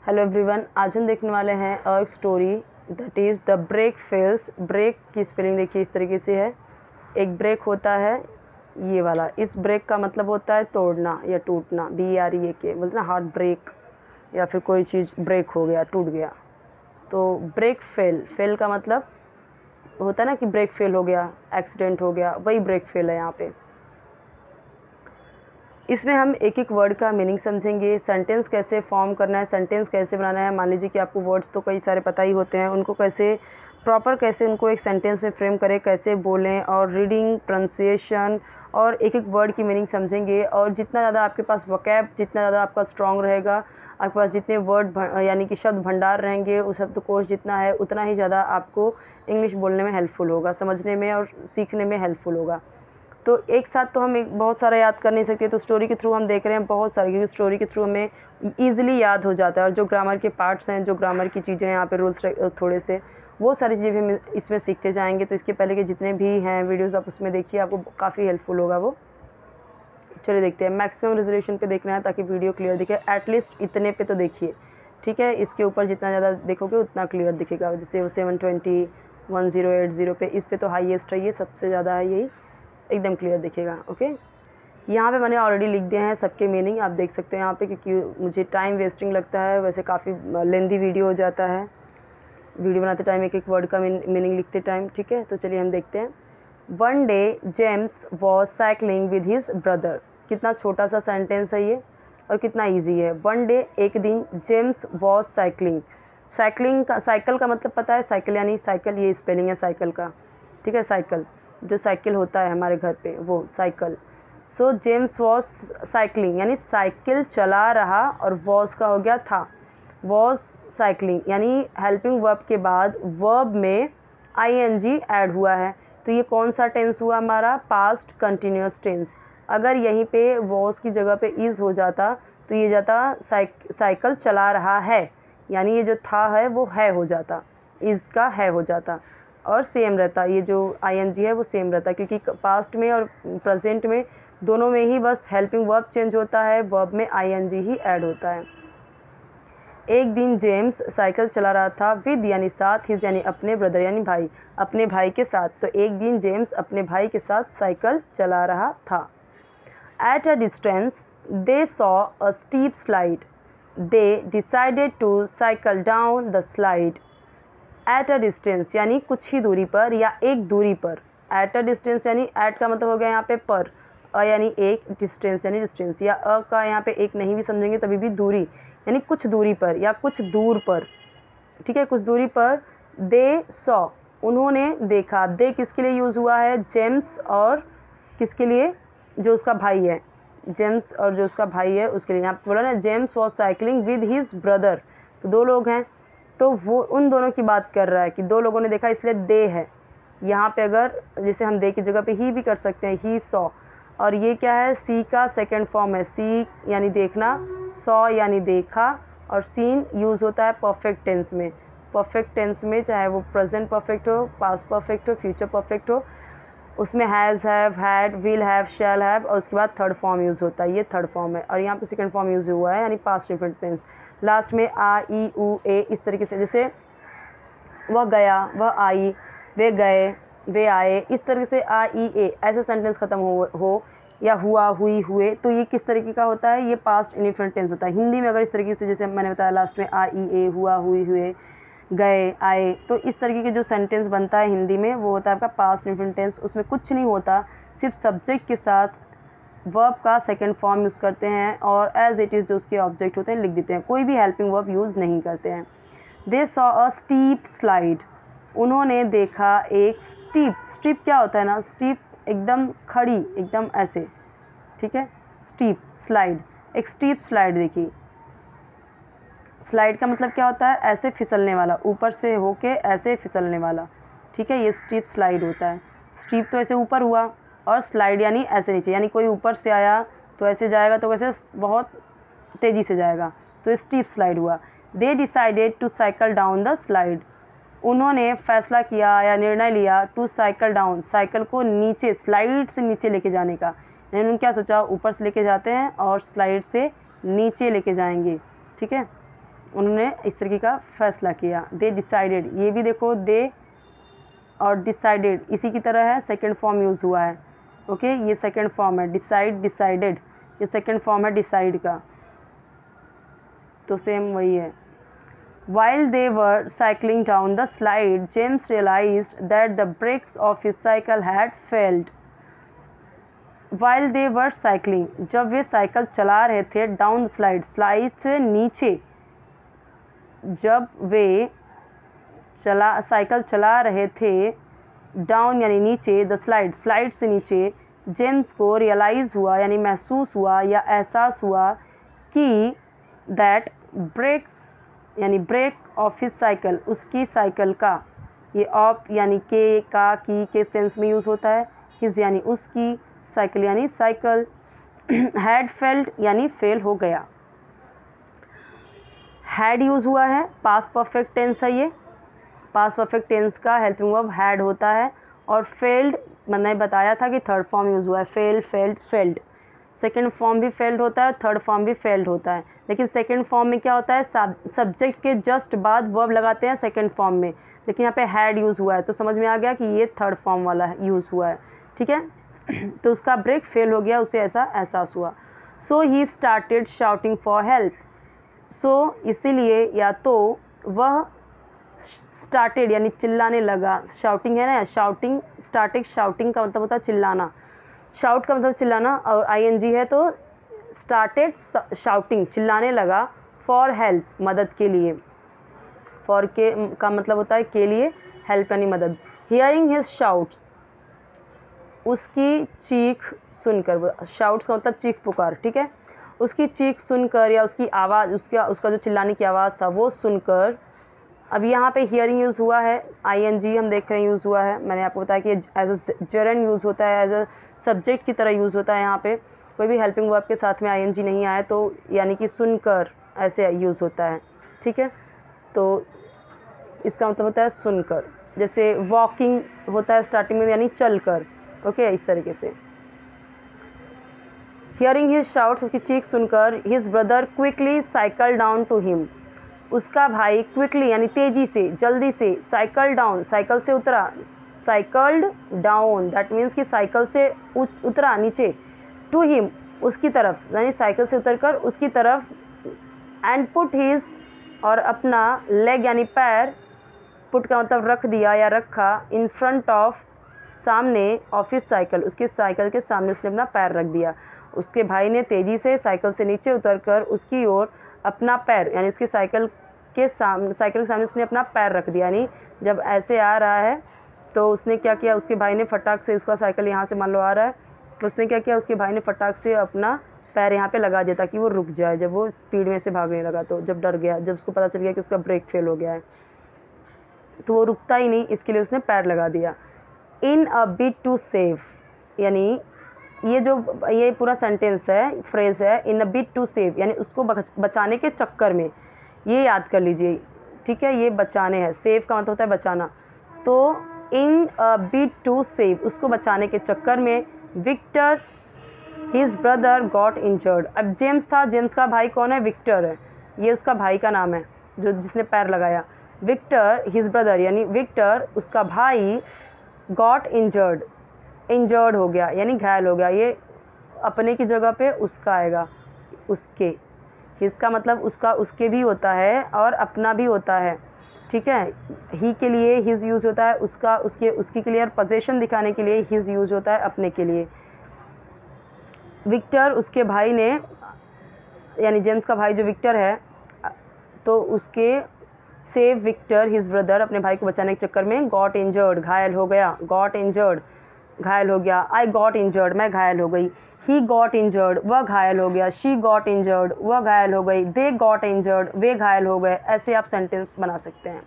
Hello everyone, आज हम देखने वाले हैं एक story that is the brake fails. Brake की स्पेलिंग देखिए इस तरीके से है। एक ब्रेक होता है ये वाला, इस ब्रेक का मतलब होता है तोड़ना या टूटना, BREAK बोलते ना, हार्ट ब्रेक या फिर कोई चीज़ ब्रेक हो गया, टूट गया। तो ब्रेक फेल, फेल का मतलब होता है ना कि ब्रेक फेल हो गया, एक्सीडेंट हो गया, वही ब्रेक फेल है यहाँ पे। इसमें हम एक एक वर्ड का मीनिंग समझेंगे, सेंटेंस कैसे फॉर्म करना है, सेंटेंस कैसे बनाना है। मान लीजिए कि आपको वर्ड्स तो कई सारे पता ही होते हैं, उनको कैसे प्रॉपर कैसे उनको एक सेंटेंस में फ्रेम करें, कैसे बोलें, और रीडिंग, प्रोनाउंसिएशन और एक एक वर्ड की मीनिंग समझेंगे। और जितना ज़्यादा आपके पास वोकैब, जितना ज़्यादा आपका स्ट्रॉन्ग रहेगा, आपके पास जितने वर्ड यानी कि शब्द भंडार रहेंगे, उस शब्दकोश जितना है उतना ही ज़्यादा आपको इंग्लिश बोलने में हेल्पफुल होगा, समझने में और सीखने में हेल्पफुल होगा। तो एक साथ तो हम एक बहुत सारा याद कर नहीं सकते, तो स्टोरी के थ्रू हम देख रहे हैं बहुत सारी, क्योंकि स्टोरी के थ्रू हमें ईजिली याद हो जाता है। और जो ग्रामर के पार्ट्स हैं, जो ग्रामर की चीज़ें हैं यहाँ पे, रूल्स थोड़े से, वो सारी चीज़ें भी हम इसमें सीखते जाएंगे। तो इसके पहले के जितने भी हैं वीडियोज़ आप उसमें देखिए, आपको काफ़ी हेल्पफुल होगा वो। चलिए देखते हैं। मैक्सिमम रेजोल्यूशन पे देखना है ताकि वीडियो क्लियर दिखे, एटलीस्ट इतने पे तो देखिए, ठीक है। इसके ऊपर जितना ज़्यादा देखोगे उतना क्लियर दिखेगा। जैसे 720, 1080 पे, इस पे तो हाईएस्ट है, ये सबसे ज़्यादा है, यही एकदम क्लियर दिखेगा। ओके, यहाँ पे मैंने ऑलरेडी लिख दिए हैं सबके मीनिंग, आप देख सकते हैं यहाँ पे, क्योंकि मुझे टाइम वेस्टिंग लगता है, वैसे काफ़ी लेंदी वीडियो हो जाता है वीडियो बनाते टाइम, एक एक वर्ड का मीनिंग लिखते टाइम, ठीक है। तो चलिए हम देखते हैं। One day James was cycling with his brother. कितना छोटा सा सेंटेंस है ये और कितना ईजी है। वन डे, एक दिन, जेम्स वॉज साइकिलिंग। साइकिलिंग का, साइकिल का मतलब पता है, साइकिल यानी साइकिल, ये स्पेलिंग है साइकिल का, ठीक है। साइकिल, जो साइकिल होता है हमारे घर पे, वो cycle. So James was cycling यानी साइकिल चला रहा, और वॉज का हो गया था। वॉज साइकिलिंग यानी हेल्पिंग वर्ब के बाद वर्ब में ING ऐड हुआ है। तो ये कौन सा टेंस हुआ हमारा? Past continuous tense. अगर यहीं पे वॉज की जगह पे इज़ हो जाता तो ये जाता साइकिल चला रहा है, यानी ये जो था है वो है हो जाता, इज़ का है हो जाता, और सेम रहता, ये जो ING है वो सेम रहता, क्योंकि पास्ट में और प्रेजेंट में दोनों में ही बस हेल्पिंग वर्ब चेंज होता है, वर्ब में ING ही ऐड होता है। एक दिन जेम्स साइकिल चला रहा था विद यानी साथ, हिज यानी अपने, ब्रदर यानी भाई, अपने भाई के साथ। तो एक दिन जेम्स अपने भाई के साथ साइकिल चला रहा था। At a distance they saw a steep slide, they decided to cycle down the slide. At a distance यानी कुछ ही दूरी पर या एक दूरी पर। एट अ डिस्टेंस यानी एट का मतलब हो गया यहाँ पे पर, अ यानी एक, डिस्टेंस यानी डिस्टेंस, या अ का यहाँ पे एक नहीं भी समझेंगे तभी भी दूरी यानी कुछ दूरी पर या कुछ दूर पर, ठीक है, कुछ दूरी पर। दे सॉ उन्होंने देखा। दे किसके लिए यूज़ हुआ है? जेम्स और किसके लिए? जो उसका भाई है, जेम्स और जो उसका भाई है उसके लिए। यहाँ पे बोला ना, James was cycling with his brother, तो दो लोग हैं, तो वो उन दोनों की बात कर रहा है कि दो लोगों ने देखा, इसलिए दे है यहाँ पे। अगर जैसे हम दे की जगह पे ही भी कर सकते हैं, ही सॉ। और ये क्या है? सी का सेकंड फॉर्म है, सी यानी देखना, सॉ यानी देखा, और सीन यूज़ होता है परफेक्ट टेंस में। परफेक्ट टेंस में चाहे वो प्रेजेंट परफेक्ट हो, पास्ट परफेक्ट हो, फ्यूचर परफेक्ट हो, उसमें has, have, had, will have, shall have, और उसके बाद थर्ड फॉर्म यूज़ होता है, ये थर्ड फॉर्म है। और यहाँ पे सेकंड फॉर्म यूज़ हुआ है यानी पास्ट इंफिनिट टेंस। लास्ट में आ, ई, उ, ए, इस तरीके से, जैसे वह गया, वह आई, वे गए, वे आए, इस तरीके से आ, ई, ए, ऐसे सेंटेंस खत्म हो या हुआ, हुई, हुए, तो ये किस तरीके का होता है? ये पास्ट इंडिफरेंट टेंस होता है। हिंदी में अगर इस तरीके से, जैसे मैंने बताया लास्ट में, आ, ई, ए, हुआ, हुई, हुए, गए, आए, तो इस तरीके के जो सेंटेंस बनता है हिंदी में वो होता है आपका पास्ट इंडिफरेंट टेंस। उसमें कुछ नहीं होता, सिर्फ सब्जेक्ट के साथ वर्ब का सेकंड फॉर्म यूज़ करते हैं, और एज इट इज़ जो उसके ऑब्जेक्ट होते हैं लिख देते हैं, कोई भी हेल्पिंग वर्ब यूज़ नहीं करते हैं। दे सॉ अ स्टीप स्लाइड, उन्होंने देखा एक स्टीप। स्टीप क्या होता है ना? स्टीप एकदम खड़ी, एकदम ऐसे, ठीक है। स्टीप स्लाइड, एक स्टीप स्लाइड देखी। स्लाइड का मतलब क्या होता है? ऐसे फिसलने वाला, ऊपर से होके ऐसे फिसलने वाला, ठीक है, ये स्टीप स्लाइड होता है। स्टीप तो ऐसे ऊपर हुआ, और स्लाइड यानी ऐसे नीचे, यानी कोई ऊपर से आया तो ऐसे जाएगा, तो वैसे बहुत तेज़ी से जाएगा, तो स्टीप स्लाइड हुआ। They decided to cycle down the slide, उन्होंने फैसला किया या निर्णय लिया, टू साइकिल डाउन, साइकिल को नीचे, स्लाइड से नीचे लेके जाने का। यानी उन्होंने क्या सोचा? ऊपर से लेके जाते हैं और स्लाइड से नीचे लेके जाएंगे, ठीक है। उन्होंने इस तरीके का फैसला किया। दे डिसाइडेड, ये भी देखो दे और डिसाइडेड इसी की तरह है, सेकेंड फॉर्म यूज़ हुआ है। ओके, ये सेकेंड फॉर्म है, डिसाइड डिसाइडेड, ये सेकेंड फॉर्म है डिसाइड का, तो सेम वही है। While they were cycling down the slide, James realized that the brakes of his cycle had failed. While they were cycling, जब वे साइकिल चला रहे थे, डाउन स्लाइड, स्लाइड से नीचे, जब वे साइकिल चला रहे थे, डाउन यानी नीचे, द स्लाइड, स्लाइड से नीचे, जेम्स को रियलाइज़ हुआ यानी महसूस हुआ या एहसास हुआ कि दैट ब्रेक्स यानी ब्रेक ऑफ हिज साइकिल, उसकी साइकिल का, ये ऑफ यानी के, का, की के सेंस में यूज़ होता है, हिज यानी उसकी, साइकिल यानी साइकिल, हैड फेल्ड यानी फेल हो गया। हैड यूज़ हुआ है, पास्ट परफेक्ट टेंस है, ये पास्ट परफेक्ट टेंस का हेल्पिंग वर्ब हैड होता है। और फेल्ड मैंने बताया था कि थर्ड फॉर्म यूज़ हुआ है, fail, failed, failed. Second form भी फेल्ड होता है, थर्ड फॉर्म भी फेल्ड होता है, लेकिन सेकेंड फॉर्म में क्या होता है, सब्जेक्ट के जस्ट बाद वर्ब लगाते हैं सेकेंड फॉर्म में, लेकिन यहाँ पे हैड यूज़ हुआ है, तो समझ में आ गया कि ये थर्ड फॉर्म वाला यूज़ हुआ है। ठीक है, तो उसका ब्रेक फेल हो गया, उसे ऐसा एहसास हुआ। So he started shouting for help, so इसीलिए या तो वह स्टार्टेड यानी चिल्लाने लगा, शाउटिंग है ना, शाउटिंग, स्टार्टेड शाउटिंग का मतलब होता है चिल्लाना, शाउट का मतलब चिल्लाना, और आईएनजी है तो स्टार्टेड शाउटिंग, चिल्लाने लगा, फॉर हेल्प, मदद के लिए, फॉर के का मतलब होता है के लिए, हेल्प यानी मदद। हियरिंग हिज शाउट्स, उसकी चीख सुनकर, शाउट्स का मतलब चीख पुकार, ठीक है, उसकी चीख सुनकर या उसकी आवाज़, उसका जो चिल्लाने की आवाज़ था वो सुनकर। अब यहाँ पे हियरिंग यूज़ हुआ है, आईएनजी हम देख रहे हैं यूज़ हुआ है, मैंने आपको बताया कि एज अ जरन यूज़ होता है, एज अ सब्जेक्ट की तरह यूज़ होता है। यहाँ पे कोई भी हेल्पिंग वर्ब के साथ में आईएनजी नहीं आए तो यानी कि सुनकर ऐसे यूज़ होता है। ठीक है, तो इसका मतलब होता है सुनकर, जैसे वॉकिंग होता है स्टार्टिंग में यानी चलकर। ओके, इस तरीके से। हियरिंग हिज शाउट्स, उसकी चीख सुनकर, his brother quickly cycle down to him, उसका भाई क्विकली यानी तेजी से, जल्दी से, साइकिल डाउन, साइकिल से उतरा, साइकिल्ड डाउन दैट मीन्स कि साइकिल से उतरा नीचे, टू हिम उसकी तरफ यानी साइकिल से उतरकर उसकी तरफ, एंड पुट हिज और अपना, लेग यानी पैर, पुट का मतलब रख दिया या रखा, इन फ्रंट ऑफ सामने, ऑफिस साइकिल, उसके साइकिल के सामने उसने अपना पैर रख दिया। उसके भाई ने तेज़ी से साइकिल से नीचे उतरकर उसकी ओर अपना पैर यानी उसकी साइकिल के सामने उसने अपना पैर रख दिया, यानी जब ऐसे आ रहा है तो उसने क्या किया, उसके भाई ने फटाक से, उसका साइकिल यहाँ से मान लो आ रहा है तो उसने क्या किया, उसके भाई ने फटाक से अपना पैर यहाँ पे लगा दिया ताकि वो रुक जाए, जब वो स्पीड में से भागने लगा, तो जब डर गया, जब उसको पता चल गया कि उसका ब्रेक फेल हो गया है तो वो रुकता ही नहीं, इसके लिए उसने पैर लगा दिया। इन अ बिट टू सेव, यानी ये पूरा सेंटेंस है, फ्रेज है, इन अ बिट टू सेव यानी उसको बचाने के चक्कर में, ये याद कर लीजिए। ठीक है, ये बचाने है, सेव का मतलब होता है बचाना, तो in a bid to save, उसको बचाने के चक्कर में, Victor his brother got injured. अब जेम्स था, जेम्स का भाई कौन है, विक्टर है, ये उसका भाई का नाम है जो जिसने पैर लगाया। विक्टर हिज ब्रदर यानी विक्टर उसका भाई, गॉट इंजर्ड, इंजर्ड हो गया यानी घायल हो गया, ये अपने की जगह पे उसका आएगा, उसके, इसका मतलब उसका, उसके भी होता है और अपना भी होता है। ठीक है, ही के लिए हिज यूज होता है, उसका, उसके, उसकी के लिए, और पोजेशन दिखाने के लिए हिज यूज होता है अपने के लिए। विक्टर उसके भाई ने यानी जेम्स का भाई जो विक्टर है, तो उसके सेव विक्टर हिज ब्रदर, अपने भाई को बचाने के चक्कर में, गॉट इंजर्ड घायल हो गया, गॉट इंजर्ड घायल हो गया, आई गॉट इंजर्ड मैं घायल हो गई, ही गॉट इंजर्ड वह घायल हो गया, शी गॉट इंजर्ड वह घायल हो गई, दे गॉट इंजर्ड वे घायल हो गए। ऐसे आप सेंटेंस बना सकते हैं।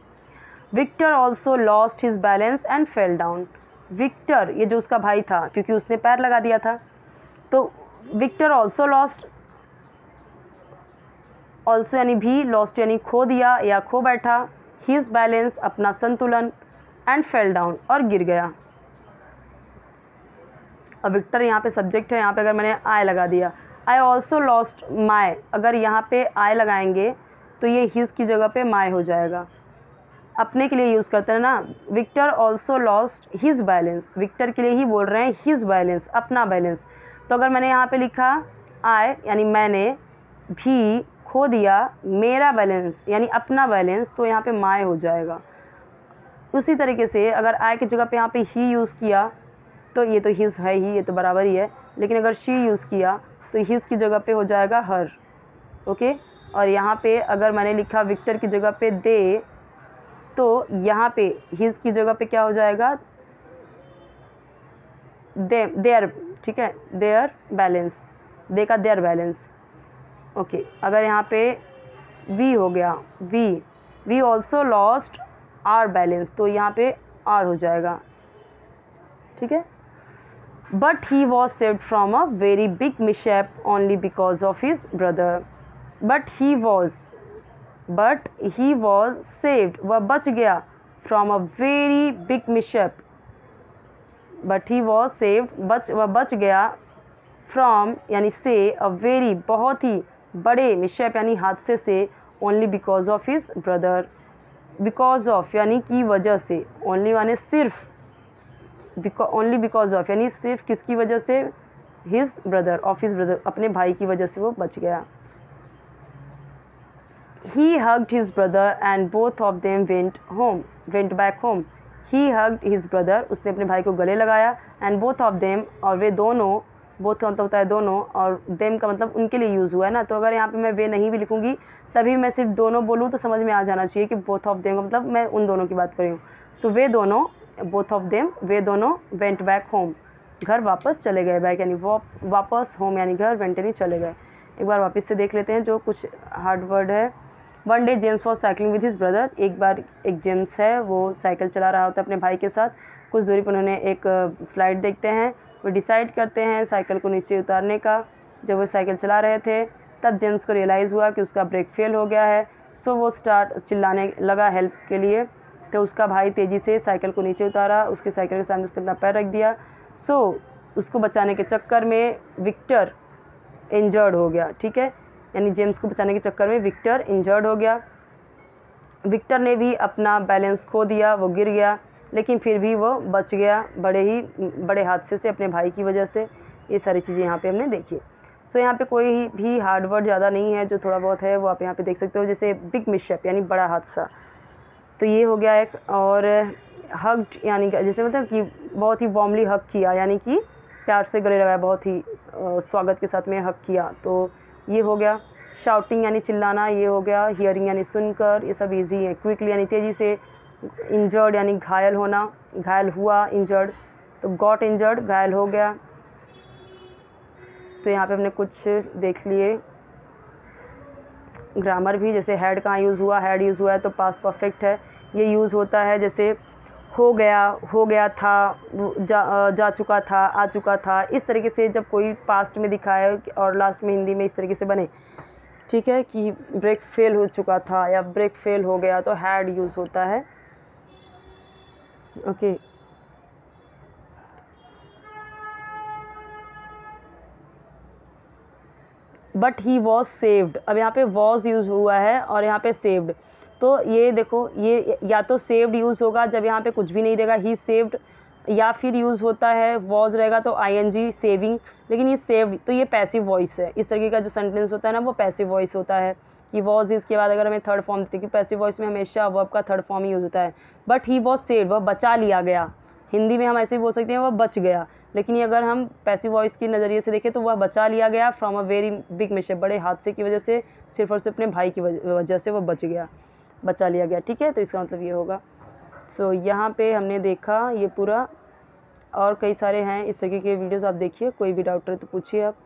Victor also lost his balance and fell down, Victor ये जो उसका भाई था क्योंकि उसने पैर लगा दिया था, तो विक्टर ऑल्सो लॉस्ट, ऑल्सो यानी भी, लॉस्ट यानी खो दिया या खो बैठा, हिज बैलेंस अपना संतुलन, एंड फेल डाउन और गिर गया। और विक्टर यहाँ पे सब्जेक्ट है, यहाँ पे अगर मैंने आई लगा दिया, आई ऑल्सो लॉस्ट माई, अगर यहाँ पे आई लगाएंगे तो ये हिज की जगह पे माय हो जाएगा। अपने के लिए यूज़ करते हैं ना, Victor also lost his balance, Victor के लिए ही बोल रहे हैं हिज बैलेंस, अपना बैलेंस। तो अगर मैंने यहाँ पे लिखा आई यानी मैंने भी खो दिया मेरा बैलेंस यानी अपना बैलेंस, तो यहाँ पे माय हो जाएगा। उसी तरीके से अगर आई की जगह पे यहाँ पे ही यूज़ किया तो ये तो हिज है ही, ये तो बराबर ही है, लेकिन अगर शी यूज़ किया तो हिज की जगह पे हो जाएगा हर। ओके, और यहाँ पे अगर मैंने लिखा विक्टर की जगह पे दे, तो यहाँ पे हिज की जगह पे क्या हो जाएगा, देयर, ठीक है, देयर बैलेंस, दे का देयर बैलेंस। ओके, अगर यहाँ पे वी हो गया, we also lost our balance, तो यहाँ पे आर हो जाएगा। ठीक है, but he was saved from a very big mishap only because of his brother. But he was saved, वह बच गया, from a very big mishap, but he was saved, वह बच गया, फ्रॉम यानी से, अ वेरी बहुत ही बड़े, मिशैप यानी हादसे से, only because of his brother, because of यानी की वजह से, ओनली माने सिर्फ, ओनली बिकॉज ऑफ यानी सिर्फ किसकी वजह से, his brother, of his brother, अपने भाई की वजह से वो बच गया। He hugged his brother and both of them went back home. He hugged his brother, उसने अपने भाई को गले लगाया, and both of them, और वे दोनों, both का मतलब होता है दोनों, और them का मतलब उनके लिए यूज़ हुआ है ना, तो अगर यहाँ पे मैं वे नहीं भी लिखूंगी तभी मैं सिर्फ दोनों बोलूँ तो समझ में आ जाना चाहिए कि both of them का मतलब मैं उन दोनों की बात कर रही हूँ। सो वे दोनों, both of them, वे दोनों went back home, घर वापस चले गए, बैक यानी वापस, होम यानी घर, वेंट यानी चले गए। एक बार वापस से देख लेते हैं जो कुछ हार्ड वर्ड है। One day James was cycling with his brother, एक बार एक जेम्स है वो साइकिल चला रहा होता है अपने भाई के साथ, कुछ दूरी पर उन्होंने एक स्लाइड देखते हैं, वो डिसाइड करते हैं साइकिल को नीचे उतारने का। जब वो साइकिल चला रहे थे तब जेम्स को रियलाइज़ हुआ कि उसका ब्रेक फेल हो गया है, सो वो चिल्लाने लगा हेल्प के लिए। तो उसका भाई तेज़ी से साइकिल को नीचे उतारा, उसके साइकिल के सामने उसने अपना पैर रख दिया, सो उसको बचाने के चक्कर में विक्टर इंजर्ड हो गया। ठीक है, यानी जेम्स को बचाने के चक्कर में विक्टर इंजर्ड हो गया। विक्टर ने भी अपना बैलेंस खो दिया, वो गिर गया, लेकिन फिर भी वो बच गया बड़े हादसे से अपने भाई की वजह से। ये सारी चीज़ें यहाँ पे हमने देखी। सो यहाँ पे कोई भी हार्ड वर्ड ज़्यादा नहीं है, जो थोड़ा बहुत है वो आप यहाँ पे देख सकते हो, जैसे बिग मिशअप यानी बड़ा हादसा, तो ये हो गया एक। और हग्ड यानी जैसे मतलब कि बहुत ही वार्मली हग किया, यानी कि प्यार से गले लगाया, बहुत ही स्वागत के साथ में हग किया, तो ये हो गया। शाउटिंग यानी चिल्लाना, ये हो गया। हियरिंग यानी सुनकर, ये सब इजी है। क्विकली यानी तेज़ी से। इंजर्ड यानी घायल होना, घायल हुआ, इंजर्ड, तो गॉट इंजर्ड, घायल हो गया। तो यहाँ पे हमने कुछ देख लिए ग्रामर भी, जैसे हैड कहाँ यूज़ हुआ, हैड यूज़ हुआ है तो पास्ट परफेक्ट है, ये यूज़ होता है जैसे हो गया था, जा चुका था, आ चुका था, इस तरीके से जब कोई पास्ट में दिखाए और लास्ट में हिंदी में इस तरीके से बने। ठीक है, कि ब्रेक फेल हो चुका था या ब्रेक फेल हो गया तो हैड यूज़ होता है। Okay, but he was saved, अब यहाँ पे वॉज यूज़ हुआ है और यहाँ पे सेव्ड, तो ये देखो, ये या तो सेव्ड यूज़ होगा जब यहाँ पे कुछ भी नहीं रहेगा, ही सेव्ड, या फिर यूज़ होता है वॉज रहेगा तो आईएनजी सेविंग, लेकिन ये सेव्ड तो ये पैसिव वॉइस है। इस तरीके का जो सेंटेंस होता है ना वो पैसिव वॉइस होता है, कि वॉज इसके बाद अगर हमें थर्ड फॉर्म देते कि पैसिव वॉइस में हमेशा वर्ब का थर्ड फॉर्म ही यूज़ होता है। बट ही वॉज सेव्ड, वह बचा लिया गया, हिंदी में हम ऐसे ही बोल सकते हैं वह बच गया, लेकिन ये अगर हम पैसिव वॉइस की नज़रिए से देखें तो वह बचा लिया गया from a very big mishap, बड़े हादसे की वजह से, सिर्फ और सिर्फ अपने भाई की वजह से वह बच गया, बचा लिया गया। ठीक है, तो इसका मतलब ये होगा। सो यहाँ पे हमने देखा ये पूरा, और कई सारे हैं इस तरीके के वीडियोस, आप देखिए, कोई भी डाउट है तो पूछिए आप।